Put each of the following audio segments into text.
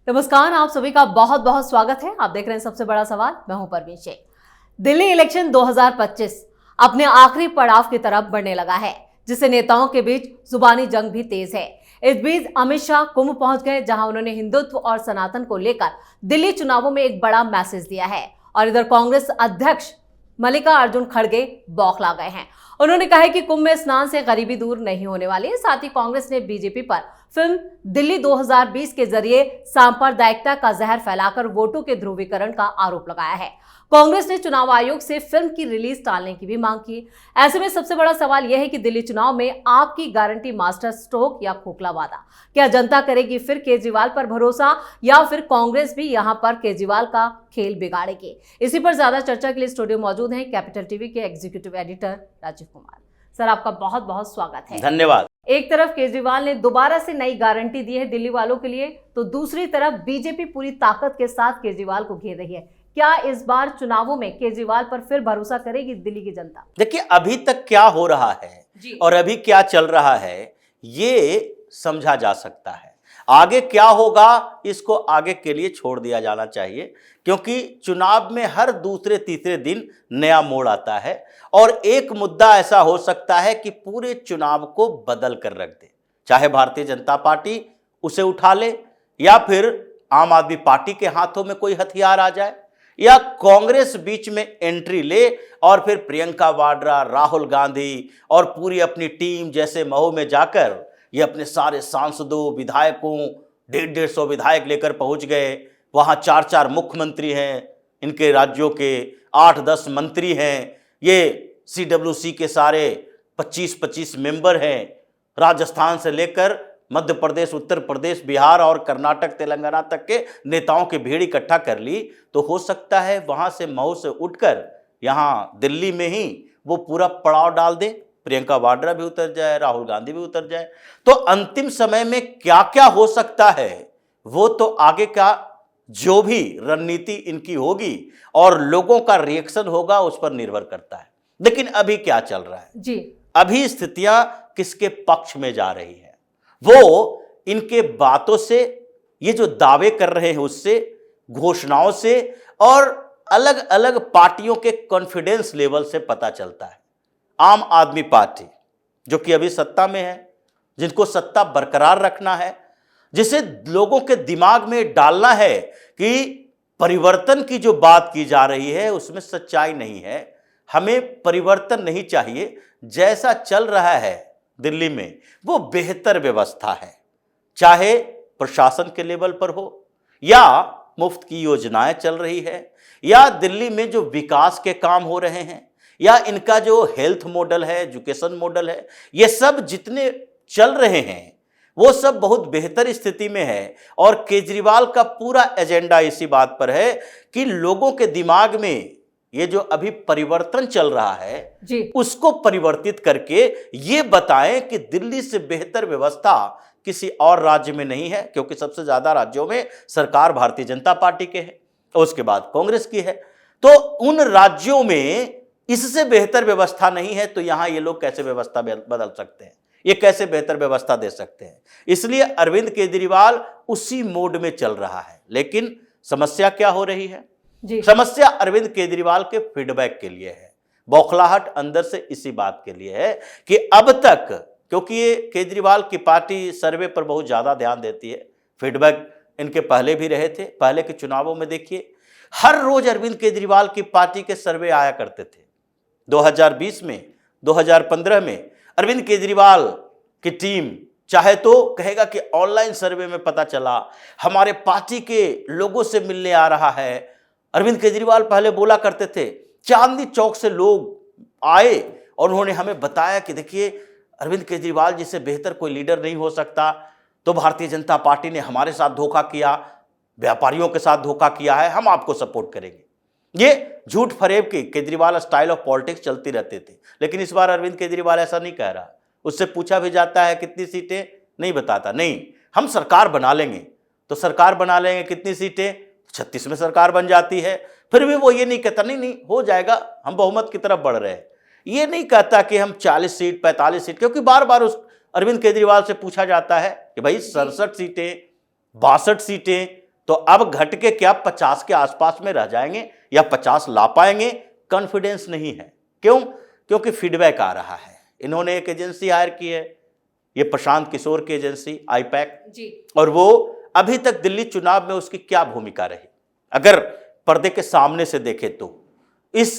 नमस्कार, आप सभी का बहुत बहुत स्वागत है। आप देख रहे हैं सबसे बड़ा सवाल। मैं हूं परवीन शेख। दिल्ली इलेक्शन 2025 अपने आखिरी पड़ाव की तरफ बढ़ने लगा है, जिससे नेताओं के बीच जुबानी जंग भी तेज है। इस बीच अमित शाह कुंभ पहुंच गए, जहां उन्होंने हिंदुत्व और सनातन को लेकर दिल्ली चुनावों में एक बड़ा मैसेज दिया है। और इधर कांग्रेस अध्यक्ष मल्लिकार्जुन खड़गे बौखला गए हैं। उन्होंने कहा है कि कुंभ में स्नान से गरीबी दूर नहीं होने वाली है। साथ ही कांग्रेस ने बीजेपी पर फिल्म दिल्ली 2020 के जरिए सांप्रदायिकता का जहर फैलाकर वोटों के ध्रुवीकरण का आरोप लगाया है। कांग्रेस ने चुनाव आयोग से फिल्म की रिलीज टालने की भी मांग की। ऐसे में सबसे बड़ा सवाल यह है कि दिल्ली चुनाव में आपकी गारंटी मास्टर स्ट्रोक या खोखला वादा। क्या जनता करेगी फिर केजरीवाल पर भरोसा, या फिर कांग्रेस भी यहां पर केजरीवाल का खेल बिगाड़ेगी? इसी पर ज्यादा चर्चा के लिए स्टूडियो मौजूद हैं कैपिटल टीवी के executive editor Rajeev Kumar. Sir, आपका बहुत बहुत स्वागत है। धन्यवाद। एक तरफ केजरीवाल ने दोबारा से नई गारंटी दी है दिल्ली वालों के लिए, तो दूसरी तरफ बीजेपी पूरी ताकत के साथ केजरीवाल को घेर रही है। क्या इस बार चुनावों में केजरीवाल पर फिर भरोसा करेगी दिल्ली की जनता? देखिए, अभी तक क्या हो रहा है और अभी क्या चल रहा है, ये समझा जा सकता है। आगे क्या होगा, इसको आगे के लिए छोड़ दिया जाना चाहिए, क्योंकि चुनाव में हर दूसरे तीसरे दिन नया मोड़ आता है और एक मुद्दा ऐसा हो सकता है कि पूरे चुनाव को बदल कर रख दे। चाहे भारतीय जनता पार्टी उसे उठा ले, या फिर आम आदमी पार्टी के हाथों में कोई हथियार आ जाए, या कांग्रेस बीच में एंट्री ले और फिर प्रियंका वाड्रा, राहुल गांधी और पूरी अपनी टीम जैसे मऊ में जाकर ये अपने सारे सांसदों, विधायकों, 150 विधायक लेकर पहुंच गए। वहां 4-4 मुख्यमंत्री हैं, इनके राज्यों के 8-10 मंत्री हैं, ये CWC के सारे 25-25 मेंबर हैं। राजस्थान से लेकर मध्य प्रदेश, उत्तर प्रदेश, बिहार और कर्नाटक, तेलंगाना तक के नेताओं की भीड़ इकट्ठा कर ली, तो हो सकता है वहां से मऊ से उठकर यहां दिल्ली में ही वो पूरा पड़ाव डाल दे। प्रियंका वाड्रा भी उतर जाए, राहुल गांधी भी उतर जाए। तो अंतिम समय में क्या क्या हो सकता है, वो तो आगे का जो भी रणनीति इनकी होगी और लोगों का रिएक्शन होगा, उस पर निर्भर करता है। लेकिन अभी क्या चल रहा है जी, अभी स्थितियां किसके पक्ष में जा रही है, वो इनके बातों से, ये जो दावे कर रहे हैं उससे, घोषणाओं से और अलग अलग पार्टियों के कॉन्फिडेंस लेवल से पता चलता है। आम आदमी पार्टी जो कि अभी सत्ता में है, जिनको सत्ता बरकरार रखना है, जिसे लोगों के दिमाग में डालना है कि परिवर्तन की जो बात की जा रही है उसमें सच्चाई नहीं है, हमें परिवर्तन नहीं चाहिए, जैसा चल रहा है दिल्ली में वो बेहतर व्यवस्था है। चाहे प्रशासन के लेवल पर हो, या मुफ्त की योजनाएं चल रही है, या दिल्ली में जो विकास के काम हो रहे हैं, या इनका जो हेल्थ मॉडल है, एजुकेशन मॉडल है, ये सब जितने चल रहे हैं वो सब बहुत बेहतर स्थिति में है। और केजरीवाल का पूरा एजेंडा इसी बात पर है कि लोगों के दिमाग में ये जो अभी परिवर्तन चल रहा है जी, उसको परिवर्तित करके ये बताएं कि दिल्ली से बेहतर व्यवस्था किसी और राज्य में नहीं है, क्योंकि सबसे ज्यादा राज्यों में सरकार भारतीय जनता पार्टी के है और उसके बाद कांग्रेस की है। तो उन राज्यों में इससे बेहतर व्यवस्था नहीं है, तो यहां ये लोग कैसे व्यवस्था बदल सकते हैं, ये कैसे बेहतर व्यवस्था दे सकते हैं? इसलिए अरविंद केजरीवाल उसी मोड में चल रहा है। लेकिन समस्या क्या हो रही है? समस्या अरविंद केजरीवाल के फीडबैक के लिए है। बौखलाहट अंदर से इसी बात के लिए है कि अब तक, क्योंकि ये केजरीवाल की पार्टी सर्वे पर बहुत ज्यादा ध्यान देती है, फीडबैक इनके पहले भी रहे थे। पहले के चुनावों में देखिए, हर रोज अरविंद केजरीवाल की पार्टी के सर्वे आया करते थे। 2020 में, 2015 में अरविंद केजरीवाल की टीम चाहे तो कहेगा कि ऑनलाइन सर्वे में पता चला, हमारे पार्टी के लोगों से मिलने आ रहा है। अरविंद केजरीवाल पहले बोला करते थे, चांदनी चौक से लोग आए और उन्होंने हमें बताया कि देखिए, अरविंद केजरीवाल जिससे बेहतर कोई लीडर नहीं हो सकता, तो भारतीय जनता पार्टी ने हमारे साथ धोखा किया, व्यापारियों के साथ धोखा किया है, हम आपको सपोर्ट करेंगे। ये झूठ फरेब की केजरीवाल स्टाइल ऑफ पॉलिटिक्स चलती रहती थी। लेकिन इस बार अरविंद केजरीवाल ऐसा नहीं कह रहा। उससे पूछा भी जाता है कितनी सीटें, नहीं बताता, नहीं हम सरकार बना लेंगे। तो सरकार बना लेंगे, कितनी सीटें? 36 में सरकार बन जाती है। फिर भी वो ये नहीं कहता नहीं नहीं हो जाएगा, हम बहुमत की तरफ बढ़ रहे हैं। ये नहीं कहता कि हम 40 सीट 45 सीट, क्योंकि बार बार उस अरविंद केजरीवाल से पूछा जाता है कि भाई 67 सीटें 62 सीटें तो अब घट के क्या 50 के आसपास में रह जाएंगे या 50 ला पाएंगे, कॉन्फिडेंस नहीं है। क्यों? क्योंकि फीडबैक आ रहा है। इन्होंने एक एजेंसी हायर की है, ये प्रशांत किशोर की एजेंसी आईपैक जी, और वो अभी तक दिल्ली चुनाव में उसकी क्या भूमिका रही, अगर पर्दे के सामने से देखें तो इस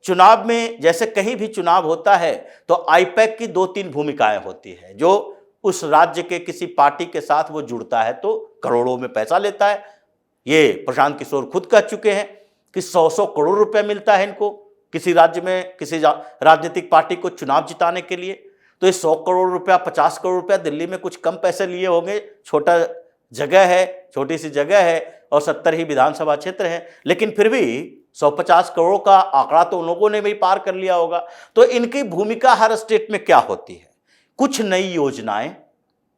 चुनाव में जैसे कहीं भी चुनाव होता है तो आईपैक की 2-3 भूमिकाएं होती है। जो उस राज्य के किसी पार्टी के साथ वो जुड़ता है तो करोड़ों में पैसा लेता है। ये प्रशांत किशोर खुद कह चुके हैं कि 100 करोड़ रुपए मिलता है इनको किसी राज्य में किसी राजनीतिक पार्टी को चुनाव जिताने के लिए। तो ये 100 करोड़ रुपया 50 करोड़ रुपया दिल्ली में कुछ कम पैसे लिए होंगे, छोटा जगह है, छोटी सी जगह है और 70 ही विधानसभा क्षेत्र है, लेकिन फिर भी 150 करोड़ का आंकड़ा तो उन लोगों ने भी पार कर लिया होगा। तो इनकी भूमिका हर स्टेट में क्या होती है? कुछ नई योजनाएं,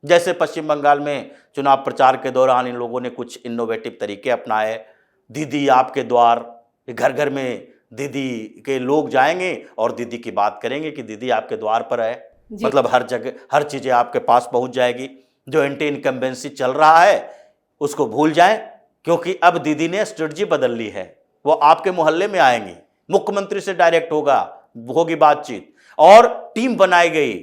जैसे पश्चिम बंगाल में चुनाव प्रचार के दौरान इन लोगों ने कुछ इनोवेटिव तरीके अपनाए। दीदी आपके द्वार, घर घर में दीदी के लोग जाएंगे और दीदी की बात करेंगे कि दीदी आपके द्वार पर है, मतलब हर जगह हर चीजें आपके पास पहुंच जाएगी। जो एंटी इनकम्बेंसी चल रहा है उसको भूल जाएं, क्योंकि अब दीदी ने स्ट्रेटजी बदल ली है। वो आपके मोहल्ले में आएंगी, मुख्यमंत्री से डायरेक्ट होगी बातचीत और टीम बनाई गई।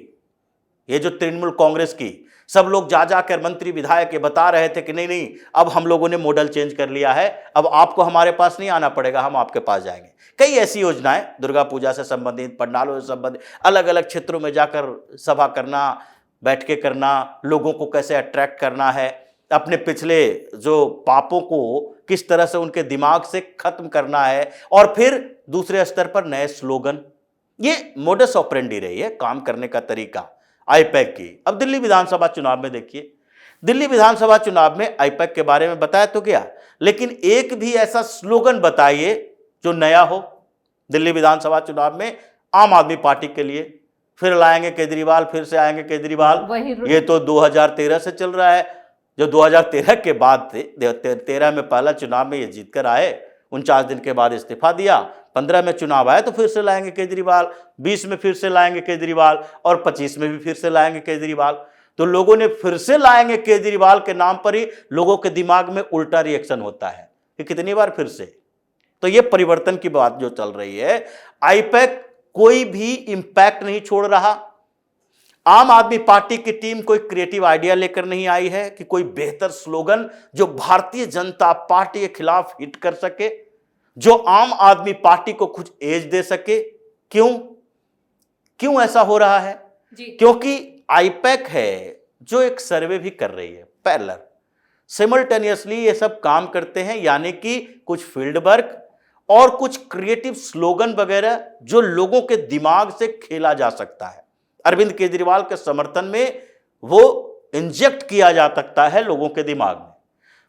ये जो तृणमूल कांग्रेस की सब लोग जा जाकर मंत्री विधायक ये बता रहे थे कि नहीं नहीं अब हम लोगों ने मॉडल चेंज कर लिया है, अब आपको हमारे पास नहीं आना पड़ेगा, हम आपके पास जाएंगे। कई ऐसी योजनाएं दुर्गा पूजा से संबंधित, पंडालों से संबंधित, अलग अलग क्षेत्रों में जाकर सभा करना, बैठ के करना, लोगों को कैसे अट्रैक्ट करना है, अपने पिछले जो पापों को किस तरह से उनके दिमाग से खत्म करना है, और फिर दूसरे स्तर पर नए स्लोगन। ये मोडस ऑपरेंडी रही है काम करने का तरीका आईपैक की। अब दिल्ली विधानसभा चुनाव में देखिए, दिल्ली विधानसभा चुनाव में आईपैक के बारे में बताया तो गया, लेकिन एक भी ऐसा स्लोगन बताइए जो नया हो। दिल्ली विधानसभा चुनाव में आम आदमी पार्टी के लिए फिर लाएंगे केजरीवाल, फिर से आएंगे केजरीवाल, ये तो 2013 से चल रहा है। जो 2013 के बाद थे, 13 में पहला चुनाव में ये जीत कर आए, 49 दिन के बाद इस्तीफा दिया, 15 में चुनाव आए तो फिर से लाएंगे केजरीवाल, 20 में फिर से लाएंगे केजरीवाल और 25 में भी फिर से लाएंगे केजरीवाल। तो लोगों ने फिर से लाएंगे केजरीवाल के नाम पर ही लोगों के दिमाग में उल्टा रिएक्शन होता है कि कितनी बार फिर से। तो ये परिवर्तन की बात जो चल रही है, आईपैक कोई भी इंपैक्ट नहीं छोड़ रहा। आम आदमी पार्टी की टीम कोई क्रिएटिव आइडिया लेकर नहीं आई है कि कोई बेहतर स्लोगन जो भारतीय जनता पार्टी के खिलाफ हिट कर सके, जो आम आदमी पार्टी को कुछ एज दे सके। क्यों ऐसा हो रहा है जी? क्योंकि आईपैक है जो एक सर्वे भी कर रही है पैरेलल, सिमल्टेनियसली ये सब काम करते हैं, यानी कि कुछ फील्ड वर्क और कुछ क्रिएटिव स्लोगन वगैरह जो लोगों के दिमाग से खेला जा सकता है। अरविंद केजरीवाल के समर्थन में वो इंजेक्ट किया जा सकता है लोगों के दिमाग में,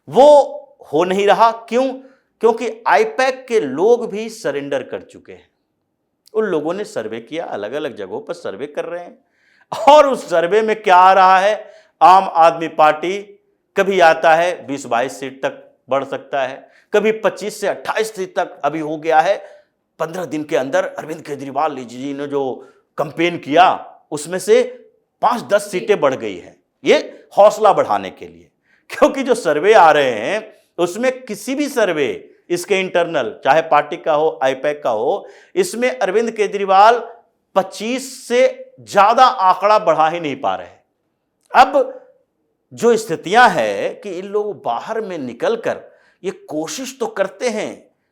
वो हो नहीं रहा। क्योंकि आईपैक के लोग भी सरेंडर कर चुके हैं। उन लोगों ने सर्वे किया, अलग अलग जगहों पर सर्वे कर रहे हैं, और उस सर्वे में क्या आ रहा है, आम आदमी पार्टी कभी आता है 20-22 सीट तक बढ़ सकता है, कभी 25 से 28 सीट तक अभी हो गया है। 15 दिन के अंदर अरविंद केजरीवाल जी ने जो कैंपेन किया उसमें से 5-10 सीटें बढ़ गई है। ये हौसला बढ़ाने के लिए, क्योंकि जो सर्वे आ रहे हैं उसमें किसी भी सर्वे, इसके इंटरनल चाहे पार्टी का हो आईपैक का हो, इसमें अरविंद केजरीवाल 25 से ज्यादा आंकड़ा बढ़ा ही नहीं पा रहे। अब जो स्थितियां हैं कि इन लोग बाहर में निकलकर ये कोशिश तो करते हैं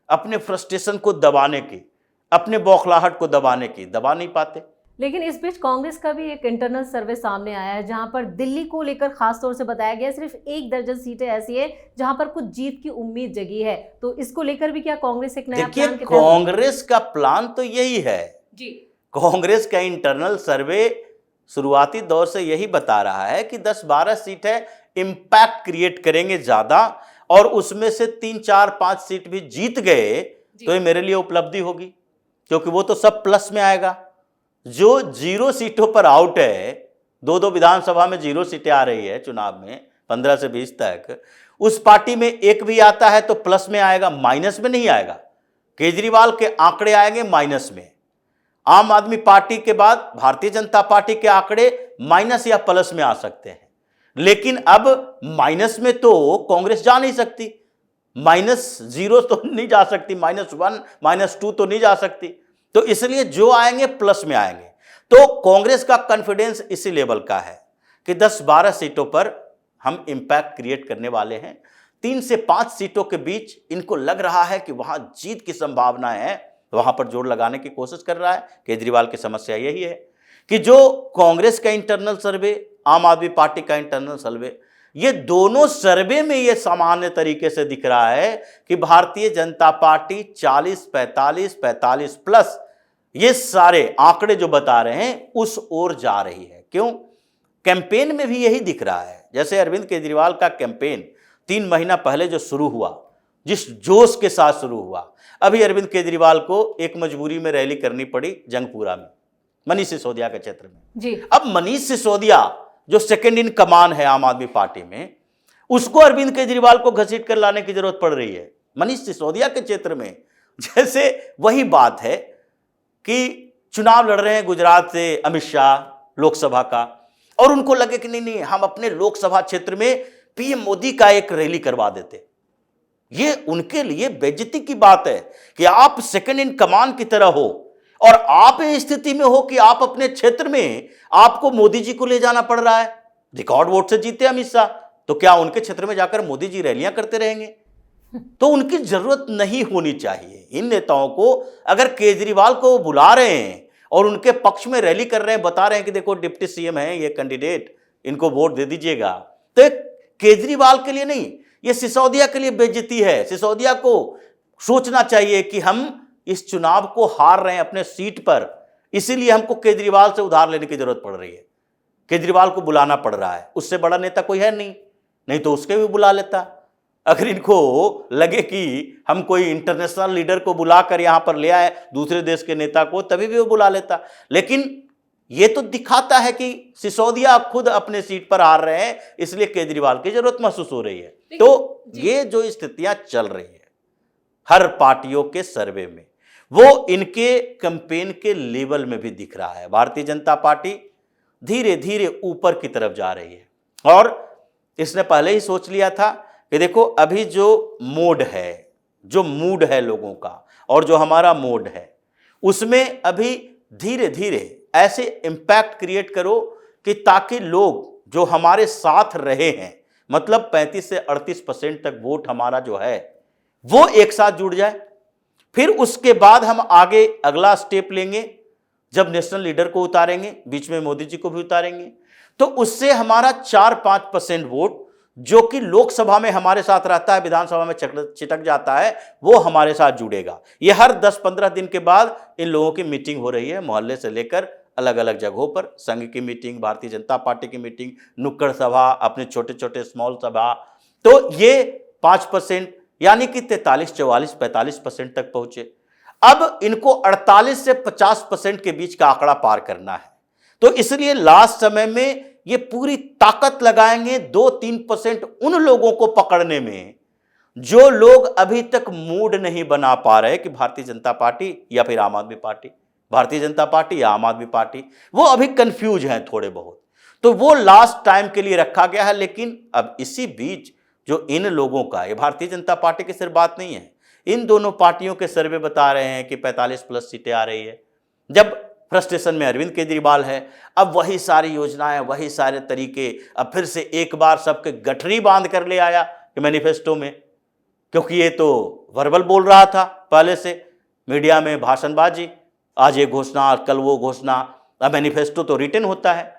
अपने फ्रस्ट्रेशन को दबाने की, अपने बौखलाहट को दबाने की, दबा नहीं पाते। लेकिन इस बीच कांग्रेस का भी एक इंटरनल सर्वे सामने आया है, जहां पर दिल्ली को लेकर खास तौर से बताया गया सिर्फ 1 दर्जन सीटें ऐसी है जहां पर कुछ जीत की उम्मीद जगी है। तो इसको लेकर भी क्या कांग्रेस एक नया प्लान के तहत? कांग्रेस का प्लान तो यही है जी। कांग्रेस का इंटरनल सर्वे शुरुआती दौर से यही बता रहा है कि 10-12 सीटें इंपैक्ट क्रिएट करेंगे ज्यादा, और उसमें से 3-4-5 सीट भी जीत गए तो ये मेरे लिए उपलब्धि होगी, क्योंकि वो तो सब प्लस में आएगा। जो 0 सीटों पर आउट है, 2-2 विधानसभा में 0 सीटें आ रही है चुनाव में 15 से 20 तक, उस पार्टी में एक भी आता है तो प्लस में आएगा, माइनस में नहीं आएगा। केजरीवाल के आंकड़े आएंगे माइनस में, आम आदमी पार्टी के बाद भारतीय जनता पार्टी के आंकड़े माइनस या प्लस में आ सकते हैं। लेकिन अब माइनस में तो कांग्रेस जा नहीं सकती, -0 तो नहीं जा सकती, -1 -2 तो नहीं जा सकती। तो इसलिए जो आएंगे प्लस में आएंगे। तो कांग्रेस का कॉन्फिडेंस इसी लेवल का है कि 10-12 सीटों पर हम इंपैक्ट क्रिएट करने वाले हैं। 3 से 5 सीटों के बीच इनको लग रहा है कि वहां जीत की संभावना है, वहां पर जोर लगाने की कोशिश कर रहा है। केजरीवाल की समस्या यही है कि जो कांग्रेस का इंटरनल सर्वे, आम आदमी पार्टी का इंटरनल सर्वे, ये दोनों सर्वे में ये सामान्य तरीके से दिख रहा है कि भारतीय जनता पार्टी 40, 45, 45 प्लस, ये सारे आंकड़े जो बता रहे हैं उस ओर जा रही है। क्यों? कैंपेन में भी यही दिख रहा है। जैसे अरविंद केजरीवाल का कैंपेन 3 महीना पहले जो शुरू हुआ, जिस जोश के साथ शुरू हुआ, अभी अरविंद केजरीवाल को एक मजबूरी में रैली करनी पड़ी जंगपुरा में, मनीष सिसोदिया के क्षेत्र में जी। अब मनीष सिसोदिया जो सेकंड इन कमान है आम आदमी पार्टी में, उसको अरविंद केजरीवाल को घसीट कर लाने की जरूरत पड़ रही है मनीष सिसोदिया के क्षेत्र में। जैसे वही बात है कि चुनाव लड़ रहे हैं गुजरात से अमित शाह लोकसभा का, और उनको लगे कि नहीं नहीं हम अपने लोकसभा क्षेत्र में पीएम मोदी का एक रैली करवा देते। ये उनके लिए बेइज्जती की बात है कि आप सेकंड इन कमान की तरह हो और आप इस स्थिति में हो कि आप अपने क्षेत्र में आपको मोदी जी को ले जाना पड़ रहा है। रिकॉर्ड वोट से जीते अमित शाह, तो क्या उनके क्षेत्र में जाकर मोदी जी रैलियां करते रहेंगे? तो उनकी जरूरत नहीं होनी चाहिए। इन नेताओं को अगर केजरीवाल को बुला रहे हैं और उनके पक्ष में रैली कर रहे हैं, बता रहे हैं कि देखो डिप्टी सीएम है ये कैंडिडेट, इनको वोट दे दीजिएगा, तो केजरीवाल के लिए नहीं, ये सिसोदिया के लिए बेइज्जती है। सिसोदिया को सोचना चाहिए कि हम इस चुनाव को हार रहे हैं अपने सीट पर, इसीलिए हमको केजरीवाल से उधार लेने की जरूरत पड़ रही है, केजरीवाल को बुलाना पड़ रहा है। उससे बड़ा नेता कोई है नहीं तो उसके भी बुला लेता। अगर इनको लगे कि हम कोई इंटरनेशनल लीडर को बुलाकर यहां पर ले आए, दूसरे देश के नेता को, तभी भी वो बुला लेता। लेकिन ये तो दिखाता है कि सिसोदिया खुद अपने सीट पर हार रहे हैं, इसलिए केजरीवाल की जरूरत महसूस हो रही है। तो ये जो स्थितियां चल रही है हर पार्टियों के सर्वे में, वो इनके कैंपेन के लेवल में भी दिख रहा है। भारतीय जनता पार्टी धीरे धीरे ऊपर की तरफ जा रही है और इसने पहले ही सोच लिया था कि देखो अभी जो मोड है, जो मूड है लोगों का और जो हमारा मोड है, उसमें अभी धीरे धीरे ऐसे इंपैक्ट क्रिएट करो कि ताकि लोग जो हमारे साथ रहे हैं, मतलब 35 से 38% तक वोट हमारा जो है वो एक साथ जुड़ जाए। फिर उसके बाद हम आगे अगला स्टेप लेंगे, जब नेशनल लीडर को उतारेंगे, बीच में मोदी जी को भी उतारेंगे, तो उससे हमारा 4-5% वोट जो कि लोकसभा में हमारे साथ रहता है, विधानसभा में चिटक जाता है, वो हमारे साथ जुड़ेगा। ये हर 10-15 दिन के बाद इन लोगों की मीटिंग हो रही है, मोहल्ले से लेकर अलग अलग जगहों पर, संघ की मीटिंग, भारतीय जनता पार्टी की मीटिंग, नुक्कड़ सभा, अपने छोटे छोटे स्मॉल सभा। तो ये 5% यानी कि 43, 44, 45% तक पहुंचे। अब इनको 48 से 50% के बीच का आंकड़ा पार करना है। तो इसलिए लास्ट समय में ये पूरी ताकत लगाएंगे 2-3% उन लोगों को पकड़ने में जो लोग अभी तक मूड नहीं बना पा रहे कि भारतीय जनता पार्टी या फिर आम आदमी पार्टी, भारतीय जनता पार्टी या आम आदमी पार्टी, वो अभी कंफ्यूज हैं थोड़े बहुत। तो वो लास्ट टाइम के लिए रखा गया है। लेकिन अब इसी बीच जो इन लोगों का, ये भारतीय जनता पार्टी की सिर्फ बात नहीं है, इन दोनों पार्टियों के सर्वे बता रहे हैं कि 45 प्लस सीटें आ रही है। जब फ्रस्ट्रेशन में अरविंद केजरीवाल है, अब वही सारी योजनाएं, वही सारे तरीके, अब फिर से एक बार सबके गठरी बांध कर ले आया कि मैनिफेस्टो में, क्योंकि ये तो वर्बल बोल रहा था पहले से, मीडिया में भाषणबाजी, आज ये घोषणा कल वो घोषणा, अब मैनिफेस्टो तो रिटन होता है।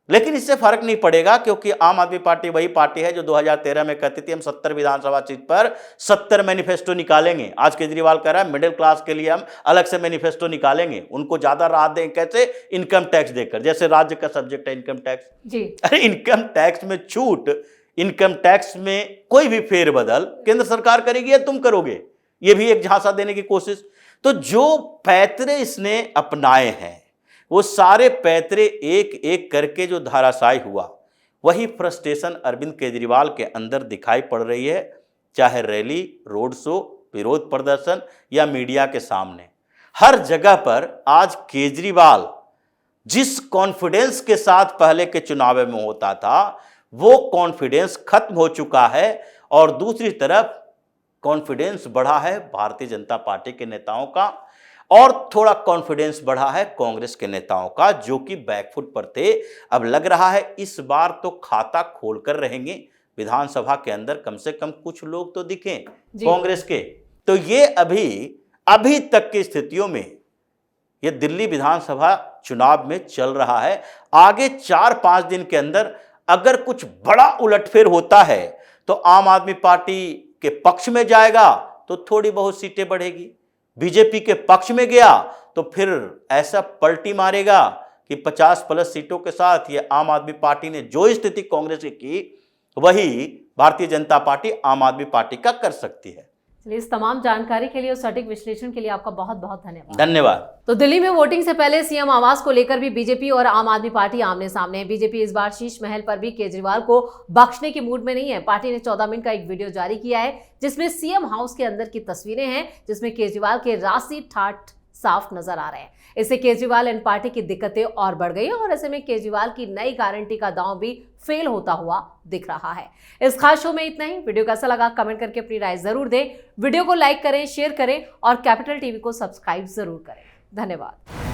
लेकिन इससे फर्क नहीं पड़ेगा, क्योंकि आम आदमी पार्टी वही पार्टी है जो 2013 में कहती थी हम 70 विधानसभा सीट पर 70 मैनिफेस्टो निकालेंगे। आज केजरीवाल कह रहा है मिडिल क्लास के लिए हम अलग से मैनिफेस्टो निकालेंगे, उनको ज्यादा राहत दें। कैसे? इनकम टैक्स देकर, जैसे राज्य का सब्जेक्ट है इनकम टैक्स जी। अरे इनकम टैक्स में छूट, इनकम टैक्स में कोई भी फेरबदल केंद्र सरकार करेगी या तुम करोगे, ये भी एक झांसा देने की कोशिश। तो जो पैतरे इसने अपनाए हैं वो सारे पैतरे एक एक करके जो धराशायी हुआ, वही फ्रस्ट्रेशन अरविंद केजरीवाल के अंदर दिखाई पड़ रही है, चाहे रैली, रोड शो, विरोध प्रदर्शन या मीडिया के सामने। हर जगह पर आज केजरीवाल जिस कॉन्फिडेंस के साथ पहले के चुनाव में होता था, वो कॉन्फिडेंस खत्म हो चुका है। और दूसरी तरफ कॉन्फिडेंस बढ़ा है भारतीय जनता पार्टी के नेताओं का और थोड़ा कॉन्फिडेंस बढ़ा है कांग्रेस के नेताओं का, जो कि बैकफुट पर थे। अब लग रहा है इस बार तो खाता खोलकर रहेंगे। विधानसभा के अंदर कम से कम कुछ लोग तो दिखें कांग्रेस के। तो ये अभी तक की स्थितियों में ये दिल्ली विधानसभा चुनाव में चल रहा है। आगे 4-5 दिन के अंदर अगर कुछ बड़ा उलटफेर होता है तो आम आदमी पार्टी के पक्ष में जाएगा तो थोड़ी बहुत सीटें बढ़ेगी, बीजेपी के पक्ष में गया तो फिर ऐसा पलटी मारेगा कि 50+ सीटों के साथ ये आम आदमी पार्टी ने जो स्थिति कांग्रेस की वही भारतीय जनता पार्टी आम आदमी पार्टी का कर सकती है। इस तमाम जानकारी के लिए और सटीक विश्लेषण के लिए आपका बहुत बहुत धन्यवाद। तो दिल्ली में वोटिंग से पहले सीएम आवास को लेकर भी बीजेपी और आम आदमी पार्टी आमने सामने है। बीजेपी इस बार शीश महल पर भी केजरीवाल को बख्शने की मूड में नहीं है। पार्टी ने 14 मिनट का एक वीडियो जारी किया है जिसमें सीएम हाउस के अंदर की तस्वीरें हैं, जिसमें केजरीवाल के राशि ठाठ साफ नजर आ रहे हैं। इससे केजरीवाल एंड पार्टी की दिक्कतें और बढ़ गई हैं और ऐसे में केजरीवाल की नई गारंटी का दांव भी फेल होता हुआ दिख रहा है। इस खास शो में इतना ही। वीडियो कैसा लगा कमेंट करके अपनी राय जरूर दें। वीडियो को लाइक करें, शेयर करें और कैपिटल टीवी को सब्सक्राइब जरूर करें। धन्यवाद।